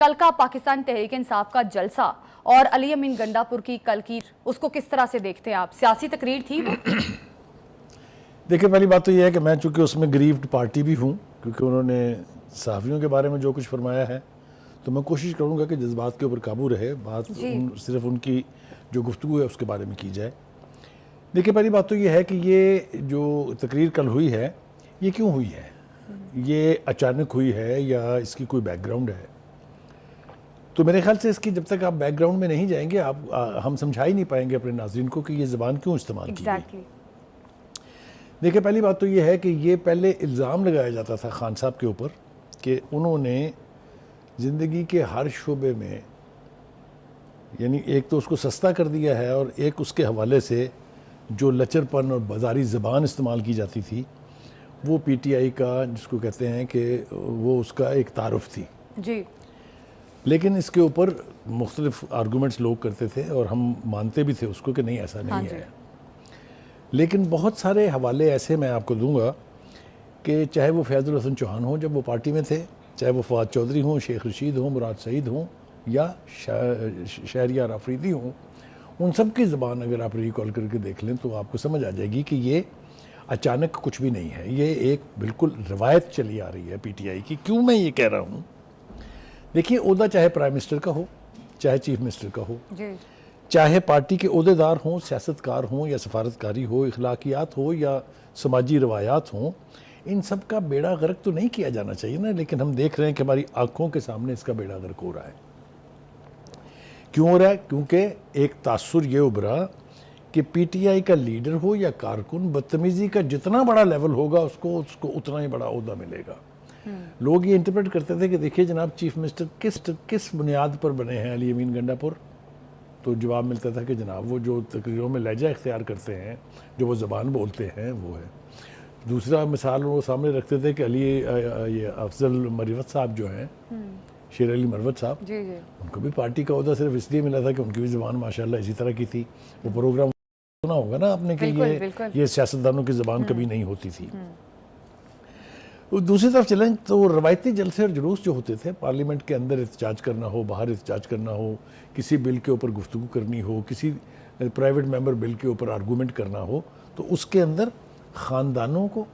کل کا پاکستان تحریک انصاف کا جلسہ اور علی امین گنڈاپور کی کل کی اس کو کس طرح سے دیکھتے ہیں آپ؟ سیاسی تقریر تھی وہ؟ دیکھیں، پہلی بات تو یہ ہے کہ میں چونکہ اس میں گریفڈ پارٹی بھی ہوں، کیونکہ انہوں نے صحافیوں کے بارے میں جو کچھ فرمایا ہے، تو میں کوشش کروں گا کہ جذبات کے اوپر قابو رہے، بات صرف ان کی جو گفتگو ہے اس کے بارے میں کی جائے۔ دیکھیں، پہلی بات تو یہ ہے کہ یہ جو تقریر کل ہوئی ہے یہ کیوں ہوئی ہے؟ یہ اچانک ہوئی ہے یا اس کی کوئی بیک گراؤنڈ ہے؟ تو میرے خیال سے اس کی جب تک آپ بیک گراؤنڈ میں نہیں جائیں گے ہم سمجھا ہی نہیں پائیں گے اپنے ناظرین کو کہ یہ زبان کیوں استعمال کی گئی۔ دیکھیں، پہلی بات تو یہ ہے کہ یہ پہلے الزام لگایا جاتا تھا خان صاحب کے اوپر کہ انہوں نے زندگی کے ہر شعبے میں، یعنی ایک تو اس کو سستا کر دیا ہے، اور ایک اس کے حوالے سے جو لچر پن اور بازاری زبان استعمال کی جاتی تھی وہ پی ٹی آئی کا، جس کو کہتے ہیں کہ وہ اس کا ایک تعارف تھی جی۔ لیکن اس کے اوپر مختلف آرگومنٹس لوگ کرتے تھے اور ہم مانتے بھی تھے اس کو کہ نہیں، ایسا نہیں ہے۔ لیکن بہت سارے حوالے ایسے میں آپ کو دوں گا کہ چاہے وہ فیض الحسن چوہان ہوں جب وہ پارٹی میں تھے، چاہے وہ فواد چودھری ہوں، شیخ رشید ہوں، مراد سعید ہوں، یا شہریار آفریدی ہوں، ان سب کی زبان اگر آپ ریکال کر کے دیکھ لیں تو آپ کو سمجھ آ جائے گی کہ یہ اچانک کچھ بھی نہیں ہے، یہ ایک بالکل روایت چلی آ رہی ہے پی ٹی آئی کی۔ کیوں میں یہ کہہ رہا ہوں؟ دیکھیے، عہدہ چاہے پرائم منسٹر کا ہو، چاہے چیف منسٹر کا ہو، چاہے پارٹی کے عہدیدار ہوں، سیاستکار ہوں یا سفارتکاری ہو، اخلاقیات ہو یا سماجی روایات ہوں، ان سب کا بیڑا غرق تو نہیں کیا جانا چاہیے نا، لیکن ہم دیکھ رہے ہیں کہ ہماری آنکھوں کے سامنے اس کا بیڑا غرق ہو رہا ہے۔ کیوں ہو رہا ہے؟ کیونکہ ایک تاثر یہ ابھرا کہ پی ٹی آئی کا لیڈر ہو یا کارکن، بدتمیزی کا جتنا بڑا لیول ہوگا اس کو اتنا ہی بڑا عہدہ ملے گا۔ لوگ یہ انٹرپریٹ کرتے تھے کہ دیکھیے جناب، چیف منسٹر کس بنیاد پر بنے ہیں علی امین گنڈاپور؟ تو جواب ملتا تھا کہ جناب وہ جو تقریروں میں لہجہ اختیار کرتے ہیں، جو وہ زبان بولتے ہیں، وہ ہے۔ دوسرا مثال وہ سامنے رکھتے تھے کہ یہ افضل مروت صاحب جو ہیں، شیر علی مروت صاحب، ان کو بھی پارٹی کا عہدہ صرف اس لیے ملا تھا کہ ان کی بھی زبان ماشاءاللہ اسی طرح کی تھی۔ وہ پروگرام سنا ہوگا نا آپ نے کہ یہ سیاستدانوں کی زبان کبھی نہیں ہوتی تھی۔ دوسری طرف چلیں تو روایتی جلسے اور جلوس جو ہوتے تھے، پارلیمنٹ کے اندر احتجاج کرنا ہو، باہر احتجاج کرنا ہو، کسی بل کے اوپر گفتگو کرنی ہو، کسی پرائیویٹ ممبر بل کے اوپر آرگومنٹ کرنا ہو، تو اس کے اندر خاندانوں کو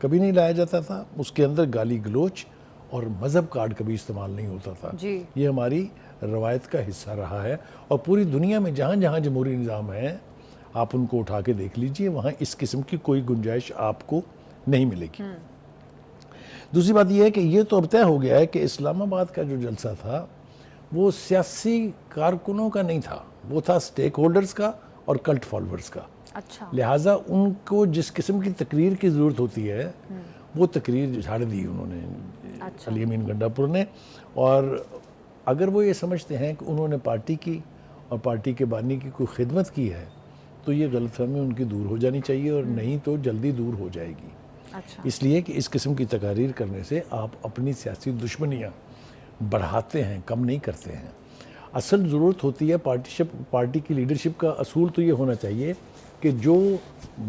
کبھی نہیں لایا جاتا تھا، اس کے اندر گالی گلوچ اور مذہب کارڈ کبھی استعمال نہیں ہوتا تھا۔ یہ ہماری روایت کا حصہ رہا ہے، اور پوری دنیا میں جہاں جہاں جمہوری نظام ہے آپ ان کو اٹھا کے دیکھ لیجئے، وہاں اس قسم کی کوئی گنجائش آپ کو نہیں ملے گی۔ دوسری بات یہ ہے کہ یہ تو اب طے ہو گیا ہے کہ اسلام آباد کا جو جلسہ تھا وہ سیاسی کارکنوں کا نہیں تھا، وہ تھا سٹیک ہولڈرز کا اور کلٹ فالوورز کا۔ لہٰذا ان کو جس قسم کی تقریر کی ضرورت ہوتی ہے وہ تقریر جھاڑ دی انہوں نے، علی امین گنڈاپور نے۔ اور اگر وہ یہ سمجھتے ہیں کہ انہوں نے پارٹی کی اور پارٹی کے بانی کی کوئی خدمت کی ہے تو یہ غلط فہمی ان کی دور ہو جانی چاہیے، اور نہیں تو جلدی دور ہو جائے گی۔ اس لیے کہ اس قسم کی تقاریر کرنے سے آپ اپنی سیاسی دشمنیاں بڑھاتے ہیں، کم نہیں کرتے ہیں۔ اصل ضرورت ہوتی ہے پارٹی کی لیڈرشپ کا اصول تو یہ ہونا چاہیے کہ جو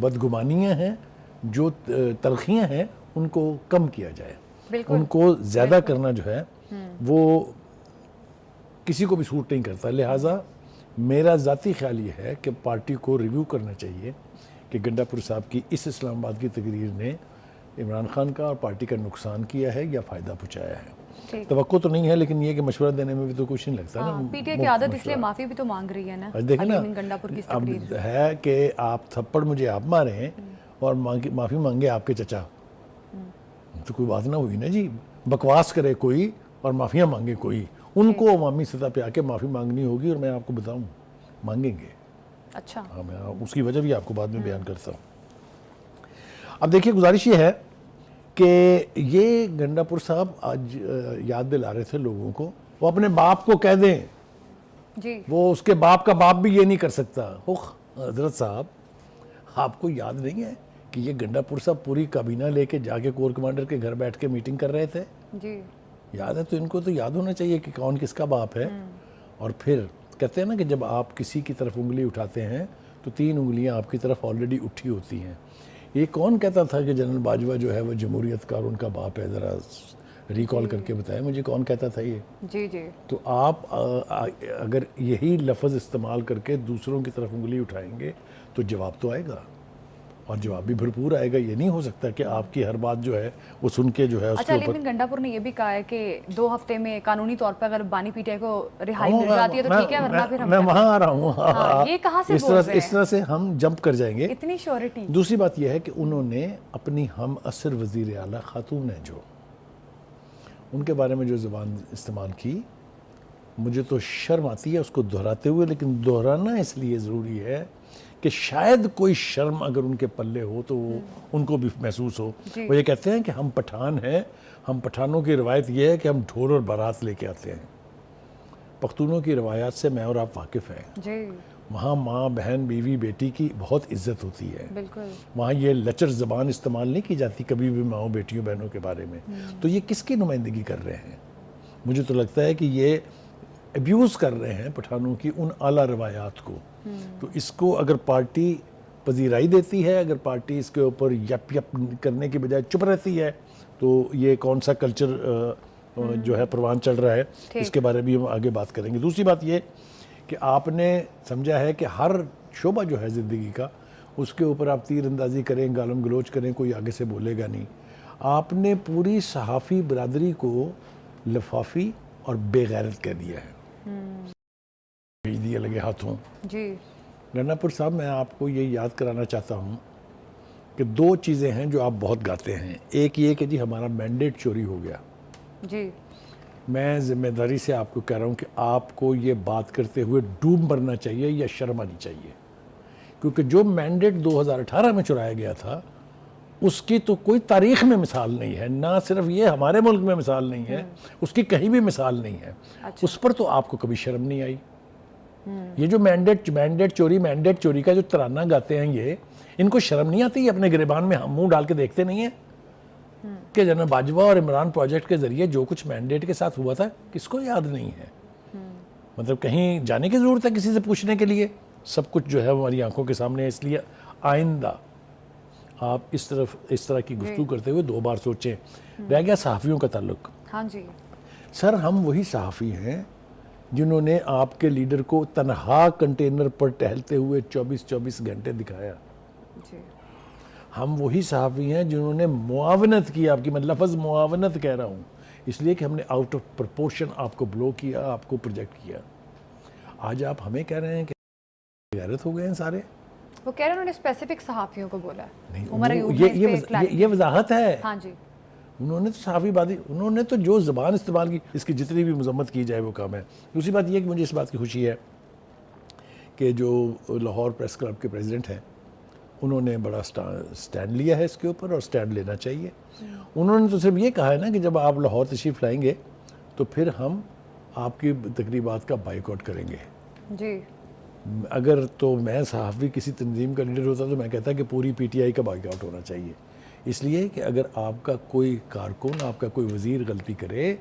بدگمانیاں ہیں، جو تلخیاں ہیں، ان کو کم کیا جائے۔ ان کو زیادہ کرنا جو ہے وہ کسی کو بھی سوٹ نہیں کرتا۔ لہٰذا میرا ذاتی خیال یہ ہے کہ پارٹی کو ریویو کرنا چاہیے کہ گنڈاپور صاحب کی اس اسلام آباد کی تقریر نے عمران خان کا اور پارٹی کا نقصان کیا ہے یا فائدہ پہنچایا ہے۔ توقع تو نہیں ہے، لیکن یہ کہ مشورہ دینے میں بھی تو کچھ نہیں لگتا نا۔ پی ٹی آئی کی عادت اس لیے معافی بھی تو مانگ رہی ہے نا۔ دیکھیں نا، اب ہے کہ آپ تھپڑ مجھے آپ ماریں اور معافی مانگے آپ کے چچا، تو کوئی بات نہ ہوئی نا جی۔ بکواس کرے کوئی اور معافیاں مانگے کوئی، ان کو عوامی سطح پہ آ کے معافی مانگنی ہوگی، اور میں آپ کو بتاؤں مانگیں گے۔ اچھا، میں اس کی وجہ بھی آپ کو بعد میں بیان کرتا ہوں۔ اب دیکھیے، گزارش یہ ہے کہ یہ گنڈاپور صاحب آج یاد دلا رہے تھے لوگوں کو، وہ اپنے باپ کو کہہ دیں، وہ اس کے باپ کا باپ بھی یہ نہیں کر سکتا۔ حضرت صاحب، آپ کو یاد نہیں ہے کہ یہ گنڈاپور صاحب پوری کابینہ لے کے جا کے کور کمانڈر کے گھر بیٹھ کے میٹنگ کر رہے تھے؟ یاد ہے؟ تو ان کو تو یاد ہونا چاہیے کہ کون کس کا باپ ہے۔ اور پھر کہتے ہیں نا کہ جب آپ کسی کی طرف انگلی اٹھاتے ہیں تو 3 انگلیاں آپ کی طرف آلریڈی اٹھی ہوتی ہیں۔ یہ کون کہتا تھا کہ جنرل باجوہ جو ہے وہ جمہوریت کا اور ان کا باپ ہے؟ ذرا ریکال کر کے بتائیں مجھے کون کہتا تھا یہ. جی جی. تو آپ اگر یہی لفظ استعمال کر کے دوسروں کی طرف انگلی اٹھائیں گے تو جواب تو آئے گا, اور جواب بھی بھرپور آئے گا. یہ نہیں ہو سکتا کہ آپ کی ہر بات جو ہے وہ سن کے جو ہے اس اچھا, کے علی اوپر. امین گنڈا پور نے یہ بھی کہا ہے کہ 2 ہفتے میں قانونی طور پر اگر بانی پی ٹی آئی کو رہائی مل جاتی ہے تو ٹھیک ہے, ورنہ پھر ہم میں وہاں آ رہا ہوں. یہ کہاں سے بول رہے ہیں؟ اس طرح سے ہم جمپ کر جائیں گے. اتنی شیورٹی. دوسری بات یہ ہے کہ انہوں نے اپنی ہم عصر وزیر اعلیٰ خاتون ہیں جو, ان کے بارے میں جو زبان استعمال کی, مجھے تو شرم آتی ہے اس کو دہراتے ہوئے, لیکن دہرانا اس لیے ضروری ہے کہ شاید کوئی شرم اگر ان کے پلے ہو تو ان کو بھی محسوس ہو. وہ یہ کہتے ہیں کہ ہم پٹھان ہیں, ہم پٹھانوں کی روایت یہ ہے کہ ہم ڈھول اور بارات لے کے آتے ہیں. پختونوں کی روایات سے میں اور آپ واقف ہیں. جی. وہاں ماں, بہن, بیوی, بیٹی کی بہت عزت ہوتی ہے. بالکل. وہاں یہ لچر زبان استعمال نہیں کی جاتی کبھی بھی ماؤں, بیٹیوں, بہنوں کے بارے میں. تو یہ کس کی نمائندگی کر رہے ہیں؟ مجھے تو لگتا ہے کہ یہ ابیوز کر رہے ہیں پٹھانوں کی ان اعلیٰ روایات کو. تو اس کو اگر پارٹی پذیرائی دیتی ہے, اگر پارٹی اس کے اوپر یپ یپ کرنے کی بجائے چپ رہتی ہے, تو یہ کون سا کلچر جو ہے پروان چڑھ رہا ہے, اس کے بارے میں ہم آگے بات کریں گے. دوسری بات یہ کہ آپ نے سمجھا ہے کہ ہر شعبہ جو ہے زندگی کا, اس کے اوپر آپ تیر اندازی کریں, گالم گلوچ کریں, کوئی آگے سے بولے گا نہیں. آپ نے پوری صحافی برادری کو لفافی اور بے غیرت کہہ دیا ہے, بھیج دیا لگے ہاتھوں. جی. گنڈا پور صاحب, میں آپ کو یہ یاد کرانا چاہتا ہوں کہ 2 چیزیں ہیں جو آپ بہت گاتے ہیں. ایک یہ کہ جی ہمارا مینڈیٹ چوری ہو گیا. جی. میں ذمہ داری سے آپ کو کہہ رہا ہوں کہ آپ کو یہ بات کرتے ہوئے ڈوب مرنا چاہیے یا شرم آنی چاہیے, کیونکہ جو مینڈیٹ 2018 میں چرایا گیا تھا اس کی تو کوئی تاریخ میں مثال نہیں ہے. نہ صرف یہ ہمارے ملک میں مثال نہیں ہے, اس کی کہیں بھی مثال نہیں ہے. اس پر تو آپ کو کبھی شرم نہیں آئی. یہ جو مینڈیٹ چوری کا جو ترانہ گاتے ہیں, یہ ان کو شرم نہیں آتی؟ اپنے گریبان میں ہم منہ ڈال کے دیکھتے نہیں ہیں کہ جنرل باجوہ اور عمران پروجیکٹ کے ذریعے جو کچھ مینڈیٹ کے ساتھ ہوا تھا کس کو یاد نہیں ہے؟ مطلب کہیں جانے کی ضرورت ہے کسی سے پوچھنے کے لیے؟ سب کچھ جو ہے ہماری آنکھوں کے سامنے ہے. اس لیے آئندہ آپ اس طرح کی گفتگو کرتے ہوئے 2 بار سوچیں. رہ گیا صحافیوں کا تعلق. ہاں جی. سر, ہم وہی صحافی ہیں جنہوں نے آپ کے لیڈر کو تنہا کنٹینر پر ٹہلتے ہوئے 24 گھنٹے دکھایا. جی. ہم وہی صحافی ہیں جنہوں نے معاونت کی آپ کی. میں لفظ معاونت کہہ رہا ہوں اس لیے کہ ہم نے آؤٹ آف پرپورشن آپ کو بلو کیا, آپ کو پروجیکٹ کیا. آج آپ ہمیں کہہ رہے ہیں کہ غیرت ہو گئے ہیں سارے. وہ کہہ رہے ہیں انہوں نے اسپیسیفک صحافیوں کو بولا. یہ وضاحت ہے. ہاں جی. انہوں نے تو صحافی بادی, انہوں نے تو جو زبان استعمال کی, اس کی جتنی بھی مذمت کی جائے وہ کام ہے. دوسری بات یہ کہ مجھے اس بات کی خوشی ہے کہ جو لاہور پریس کلب کے پریزیڈنٹ ہیں انہوں نے بڑا سٹینڈ لیا ہے اس کے اوپر, اور سٹینڈ لینا چاہیے. انہوں نے تو صرف یہ کہا ہے نا کہ جب آپ لاہور تشریف لائیں گے تو پھر ہم آپ کی تقریبات کا بائیکاٹ کریں گے. جی. اگر تو میں صحافی کسی تنظیم کا لیڈر ہوتا تو میں کہتا کہ پوری پی ٹی آئی کا بائیکاٹ ہونا چاہیے. اس لیے کہ اگر آپ کا کوئی کارکن, آپ کا کوئی وزیر غلطی کرے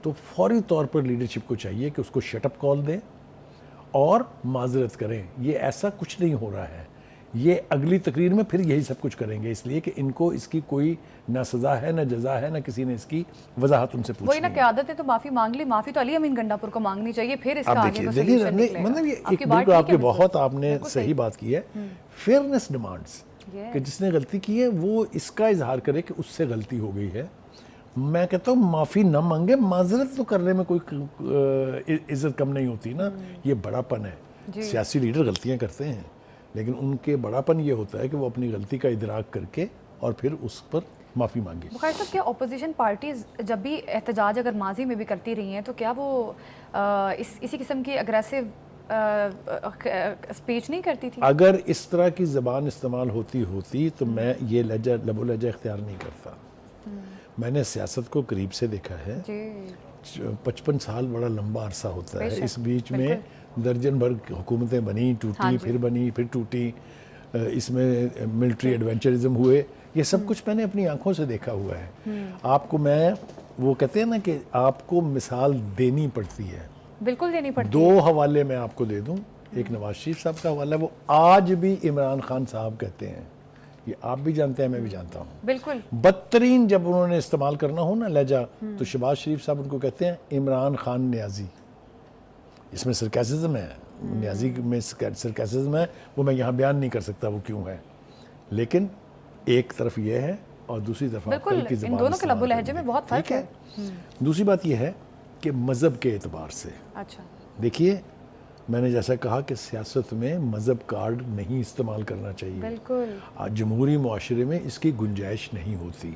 تو فوری طور پر لیڈرشپ کو چاہیے کہ اس کو شٹ اپ کال دیں اور معذرت کریں. یہ ایسا کچھ نہیں ہو رہا ہے. یہ اگلی تقریر میں پھر یہی سب کچھ کریں گے, اس لیے کہ ان کو اس کی کوئی نہ سزا ہے, نہ جزا ہے, نہ کسی نے اس کی وضاحت ان سے پوچھی. وہی نا, قیادت نے تو معافی مانگ لی, معافی تو علی امین گنڈا پور کو مانگنی چاہیے, پھر اس کا آگے کا سولوشن نکلے گا. مطلب یہ بالکل آپ کے بہت آپ نے صحیح بات کی ہے. فیئرنیس ڈیمانڈس کہ جس نے غلطی کی ہے وہ اس کا اظہار کرے کہ اس سے غلطی ہو گئی ہے. میں کہتا ہوں معافی نہ مانگے, معذرت تو کرنے میں کوئی عزت کم نہیں ہوتی نا. یہ بڑا پن ہے. سیاسی لیڈر غلطیاں کرتے ہیں لیکن ان کے بڑا پن یہ ہوتا ہے کہ وہ اپنی غلطی کا ادراک کر کے اور پھر اس پر معافی مانگے. بخاری صاحب, کیا اپوزیشن پارٹیز جب بھی احتجاج اگر ماضی میں بھی کرتی رہی ہیں تو کیا وہ اسی قسم کی اگریسو اسپیچ نہیں کرتی تھی؟ اگر اس طرح کی زبان استعمال ہوتی تو میں یہ لب و لہجہ اختیار نہیں کرتا. میں نے سیاست کو قریب سے دیکھا ہے. 55 سال بڑا لمبا عرصہ ہوتا ہے. اس بیچ میں درجن بھر حکومتیں بنی, ٹوٹی, پھر بنی, پھر ٹوٹی. اس میں ملٹری ایڈونچرزم ہوئے. یہ سب کچھ میں نے اپنی آنکھوں سے دیکھا ہوا ہے. آپ کو میں وہ کہتے ہیں نا کہ آپ کو مثال دینی پڑتی ہے. بالکل دینی پڑتی. 2 حوالے میں آپ کو دے دوں. ایک نواز شریف صاحب کا حوالہ ہے, وہ آج بھی عمران خان صاحب کہتے ہیں یہ آپ بھی جانتے ہیں, میں بھی جانتا ہوں. بالکل بدترین جب انہوں نے استعمال کرنا ہو نا لہجہ, تو شہباز شریف صاحب ان کو کہتے ہیں عمران خان نیازی. اس میں سرکیسزم ہے, نیازی میں سرکیسزم ہے, وہ میں یہاں بیان نہیں کر سکتا وہ کیوں ہے, لیکن ایک طرف یہ ہے اور دوسری طرف بالکل ان دونوں کے لب و لہجے میں بہت فرق ہے. دوسری بات یہ ہے کہ مذہب کے اعتبار سے اچھا دیکھیے, میں نے جیسا کہا کہ سیاست میں مذہب کارڈ نہیں استعمال کرنا چاہیے. بالکل جمہوری معاشرے میں اس کی گنجائش نہیں ہوتی.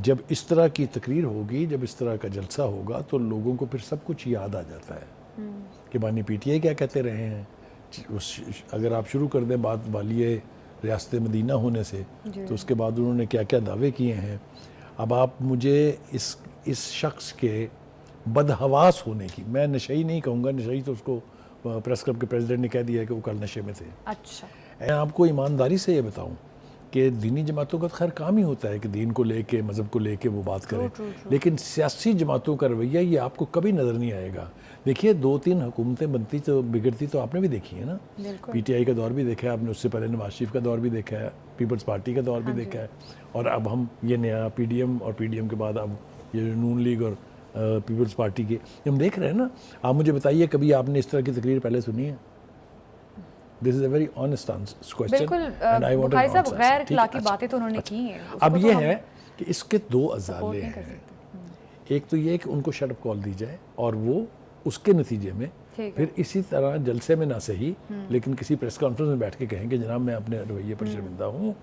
جب اس طرح کی تقریر ہوگی, جب اس طرح کا جلسہ ہوگا, تو لوگوں کو پھر سب کچھ یاد آ جاتا ہے کہ بانی پی ٹی آئی کیا کہتے رہے ہیں. اگر آپ شروع کر دیں بات والیے ریاست مدینہ ہونے سے, تو اس کے بعد انہوں نے کیا کیا دعوے کیے ہیں. اب آپ مجھے اس شخص کے بدحواس ہونے کی, میں نشئی نہیں کہوں گا, نشئی تو اس کو پریس کلب کے پریزیڈنٹ نے کہہ دیا ہے کہ وہ کل نشے میں تھے. اچھا میں آپ کو ایمانداری سے یہ بتاؤں کہ دینی جماعتوں کا خیر کام ہی ہوتا ہے کہ دین کو لے کے, مذہب کو لے کے وہ بات کریں, لیکن سیاسی جماعتوں کا رویہ یہ آپ کو کبھی نظر نہیں آئے گا. دیکھیے 2-3 حکومتیں بنتی تو بگڑتی تو آپ نے بھی دیکھی ہے نا. پی ٹی آئی کا دور بھی دیکھا ہے آپ نے, اس سے پہلے نواز شریف کا دور بھی دیکھا ہے, پیپلز پارٹی کا دور بھی دیکھا ہے, اور اب ہم یہ نیا پی ڈی ایم, اور پی ڈی ایم کے بعد اب یہ نون لیگ اور پیپلز پارٹی کے ہم دیکھ رہے ہیں نا. آپ مجھے بتائیے کبھی آپ نے اس طرح کی تقریر پہلے سنی ہے؟ This is a very honest question. بالکل بخاری صاحب غیر اخلاقی باتیں تو انہوں نے کی ہیں. اب یہ ہے کہ اس کے 2 ازالے ہیں. ایک تو یہ کہ ان کو شٹ اپ کال دی جائے, اور وہ اس کے نتیجے میں پھر اسی طرح جلسے میں نہ صحیح لیکن کسی پریس کانفرنس میں بیٹھ کے کہیں کہ جناب میں اپنے رویے پر شرمندہ ہوں,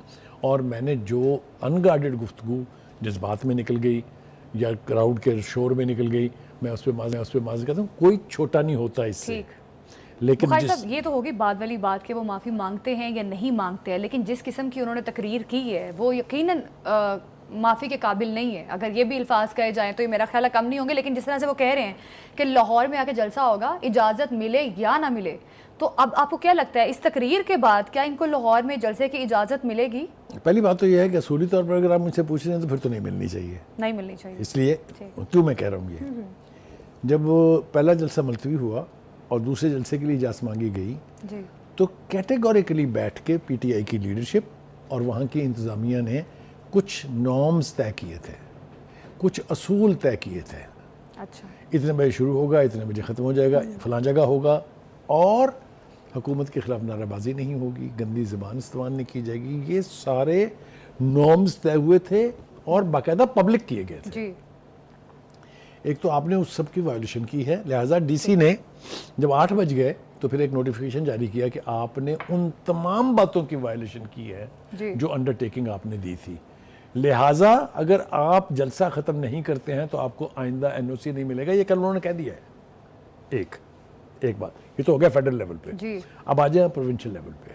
اور میں نے جو ان گارڈڈ گفتگو جذبات میں نکل گئی یا کراؤڈ کے شور میں نکل گئی, میں اس پہ معذرت کرتا ہوں. کوئی چھوٹا نہیں ہوتا اس سے. لیکن بخاری صاحب یہ تو ہوگی بعد والی بات کہ وہ معافی مانگتے ہیں یا نہیں مانگتے ہیں, لیکن جس قسم کی انہوں نے تقریر کی ہے وہ یقیناً معافی کے قابل نہیں ہے. اگر یہ بھی الفاظ کہے جائیں تو یہ میرا خیال ہے کم نہیں ہوں گے, لیکن جس طرح سے وہ کہہ رہے ہیں کہ لاہور میں آ کے جلسہ ہوگا, اجازت ملے یا نہ ملے, تو اب آپ کو کیا لگتا ہے اس تقریر کے بعد کیا ان کو لاہور میں جلسے کی اجازت ملے گی؟ پہلی بات تو یہ ہے کہ اصولی طور پر اگر آپ مجھ سے پوچھ رہے ہیں تو پھر تو نہیں ملنی چاہیے. نہیں ملنی چاہیے. اس لیے کیوں میں کہہ رہا ہوں یہ, جب پہلا جلسہ ملتوی ہوا اور دوسرے جلسے کے لیے اجازت مانگی گئی, تو کیٹیگوریکلی بیٹھ کے پی ٹی آئی کی لیڈرشپ اور وہاں کی انتظامیہ نے کچھ نارمز طے کیے تھے, کچھ اصول طے کیے تھے. اچھا اتنے بجے شروع ہوگا, اتنے بجے ختم ہو جائے گا, فلاں جگہ ہوگا, اور حکومت کے خلاف نعرہ بازی نہیں ہوگی, گندی زبان استعمال نہیں کی جائے گی. یہ سارے نارمز طے ہوئے تھے اور باقاعدہ پبلک کیے گئے تھے. ایک تو آپ نے اس سب کی وائلیشن کی ہے, لہٰذا ڈی سی نے جب 8 بج گئے تو پھر ایک نوٹیفیکیشن جاری کیا کہ آپ نے ان تمام باتوں کی وائلیشن کی ہے جو انڈرٹیکنگ آپ نے دی تھی. لہٰذا اگر آپ جلسہ ختم نہیں کرتے ہیں تو آپ کو آئندہ این او سی نہیں ملے گا. یہ کل انہوں نے کہہ دیا ہے. ایک بات یہ تو ہو گیا فیڈرل لیول پہ. اب آ جائیں پروونشل لیول پہ.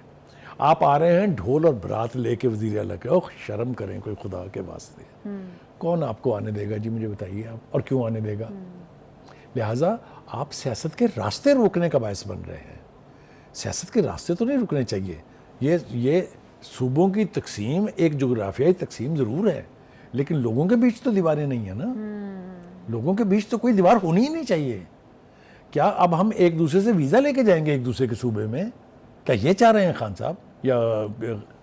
آپ آ رہے ہیں ڈھول اور برات لے کے وزیر اعلیٰ کے, شرم کریں کوئی خدا کے واسطے. کون آپ کو آنے دے گا جی, مجھے بتائیے آپ, اور کیوں آنے دے گا؟ لہٰذا آپ سیاست کے راستے روکنے کا باعث بن رہے ہیں. سیاست کے راستے تو نہیں رکنے چاہیے. یہ صوبوں کی تقسیم ایک جغرافیائی تقسیم ضرور ہے, لیکن لوگوں کے بیچ تو دیواریں نہیں ہیں نا. لوگوں کے بیچ تو کوئی دیوار ہونی ہی نہیں چاہیے. کیا اب ہم ایک دوسرے سے ویزا لے کے جائیں گے ایک دوسرے کے صوبے میں؟ کیا یہ چاہ رہے ہیں خان صاحب, یا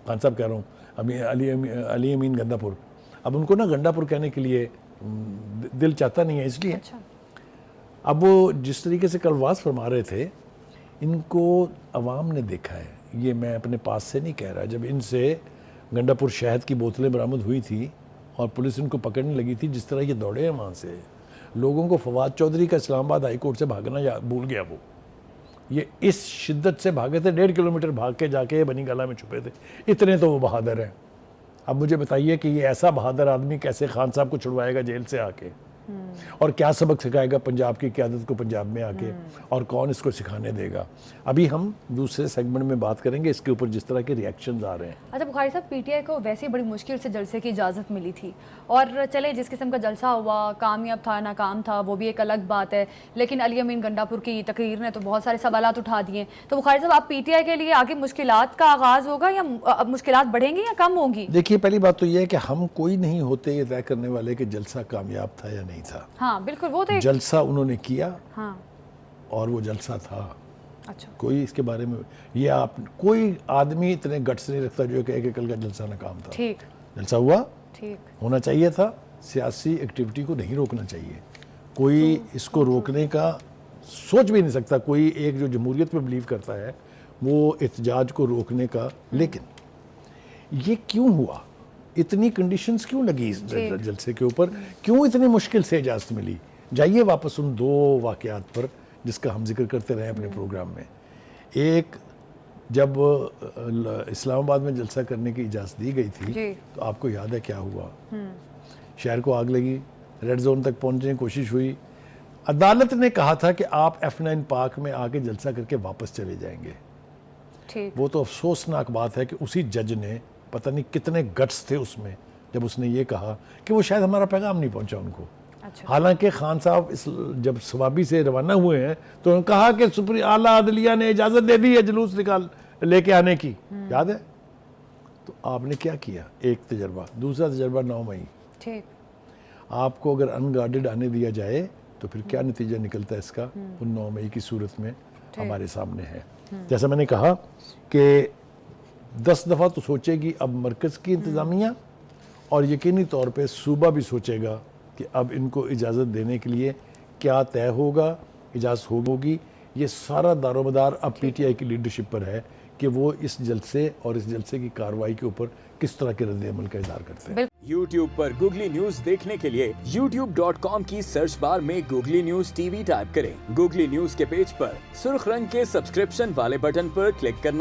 خان صاحب کہہ رہا ہوں ابھی علی امین گنڈا پور. اب ان کو نا گنڈا پور کہنے کے لیے دل چاہتا نہیں ہے, اس لیے اب وہ جس طریقے سے کل واز فرما رہے تھے, ان کو عوام نے دیکھا ہے. یہ میں اپنے پاس سے نہیں کہہ رہا. جب ان سے گنڈا پور شہد کی بوتلیں برآمد ہوئی تھی اور پولیس ان کو پکڑنے لگی تھی, جس طرح یہ دوڑے ہیں وہاں سے, لوگوں کو فواد چودھری کا اسلام آباد ہائی کورٹ سے بھاگنا بھول گیا. وہ یہ اس شدت سے بھاگے تھے, 1.5 کلومیٹر بھاگ کے جا کے بنی گالہ میں چھپے تھے. اتنے تو وہ بہادر ہیں. اب مجھے بتائیے کہ یہ ایسا بہادر آدمی کیسے خان صاحب کو چھڑوائے گا جیل سے آ کے, اور کیا سبق سکھائے گا پنجاب کی قیادت کو پنجاب میں آ کے, اور کون اس کو سکھانے دے گا؟ ابھی ہم دوسرے سیگمنٹ میں بات کریں گے اس کے اوپر, جس طرح کے ریئیکشنز آ رہے ہیں. اچھا بخاری صاحب, پی ٹی آئی کو ویسے ہی بڑی مشکل سے جلسے کی اجازت ملی تھی, اور چلے جس قسم کا جلسہ ہوا, کامیاب تھا ناکام تھا وہ بھی ایک الگ بات ہے, لیکن علی امین گنڈا پور کی تقریر نے تو بہت سارے سوالات اٹھا دیے. تو بخاری صاحب آپ پی ٹی آئی کے لیے آگے مشکلات کا آغاز ہوگا, یا مشکلات بڑھیں گی یا کم ہوں گی؟ دیکھیے پہلی بات تو یہ ہے کہ ہم کوئی نہیں ہوتے یہ طے کرنے والے کہ جلسہ کامیاب تھا یا نہیں تھا. ہاں بالکل, وہ تو جلسہ انہوں نے کیا, ہاں, اور وہ جلسہ تھا. اچھا کوئی اس کے بارے میں یہ آپ کوئی آدمی اتنے گٹس نہیں رکھتا جو کہے کہ کل کا جلسہ ناکام تھا. ٹھیک جلسہ ہوا, ٹھیک ہونا چاہیے تھا. سیاسی ایکٹیویٹی کو نہیں روکنا چاہیے. کوئی اس کو روکنے کا سوچ بھی نہیں سکتا. کوئی ایک جو جمہوریت میں بلیو کرتا ہے وہ احتجاج کو روکنے کا. لیکن یہ کیوں ہوا؟ اتنی کنڈیشنز کیوں لگی اس جلسے کے اوپر؟ کیوں اتنی مشکل سے اجازت ملی؟ جائیے واپس ان 2 واقعات پر جس کا ہم ذکر کرتے رہے اپنے پروگرام میں. ایک جب اسلام آباد میں جلسہ کرنے کی اجازت دی گئی تھی تو آپ کو یاد ہے کیا ہوا؟ شہر کو آگ لگی, ریڈ زون تک پہنچنے کی کوشش ہوئی. عدالت نے کہا تھا کہ آپ F9 پارک میں آ کے جلسہ کر کے واپس چلے جائیں گے. وہ تو افسوسناک بات ہے کہ اسی جج نے پتہ نہیں کتنے گٹس تھے اس میں جب اس نے یہ کہا کہ وہ شاید ہمارا پیغام نہیں پہنچا ان کو. حالانکہ خان صاحب جب ثوابی سے روانہ ہوئے ہیں تو انہوں نے کہا کہ اعلیٰ عدلیہ نے اجازت دے دی ہے جلوس لے کے آنے کی. یاد ہے؟ تو آپ نے کیا کیا؟ ایک تجربہ. دوسرا تجربہ 9 مئی. آپ کو اگر ان گارڈڈ آنے دیا جائے تو پھر کیا نتیجہ نکلتا ہے اس کا؟ ان 9 مئی کی صورت میں ہمارے سامنے ہے. جیسا میں نے کہا کہ 10 دفعہ تو سوچے گی اب مرکز کی انتظامیہ, اور یقینی طور پہ صوبہ بھی سوچے گا کہ اب ان کو اجازت دینے کے لیے کیا طے ہوگا, اجازت ہوگی. یہ سارا دار و مدار اب پی ٹی آئی کی لیڈرشپ پر ہے کہ وہ اس جلسے اور اس جلسے کی کارروائی کے اوپر کس طرح کے رد عمل کا اظہار کرتے ہیں. YouTube پر گوگلی نیوز دیکھنے کے لیے youtube.com کی سرچ بار میں googly news T V type کریں. گوگلی نیوز کے پیج پر سرخ رنگ کے سبسکرپشن والے بٹن پر کلک کرنا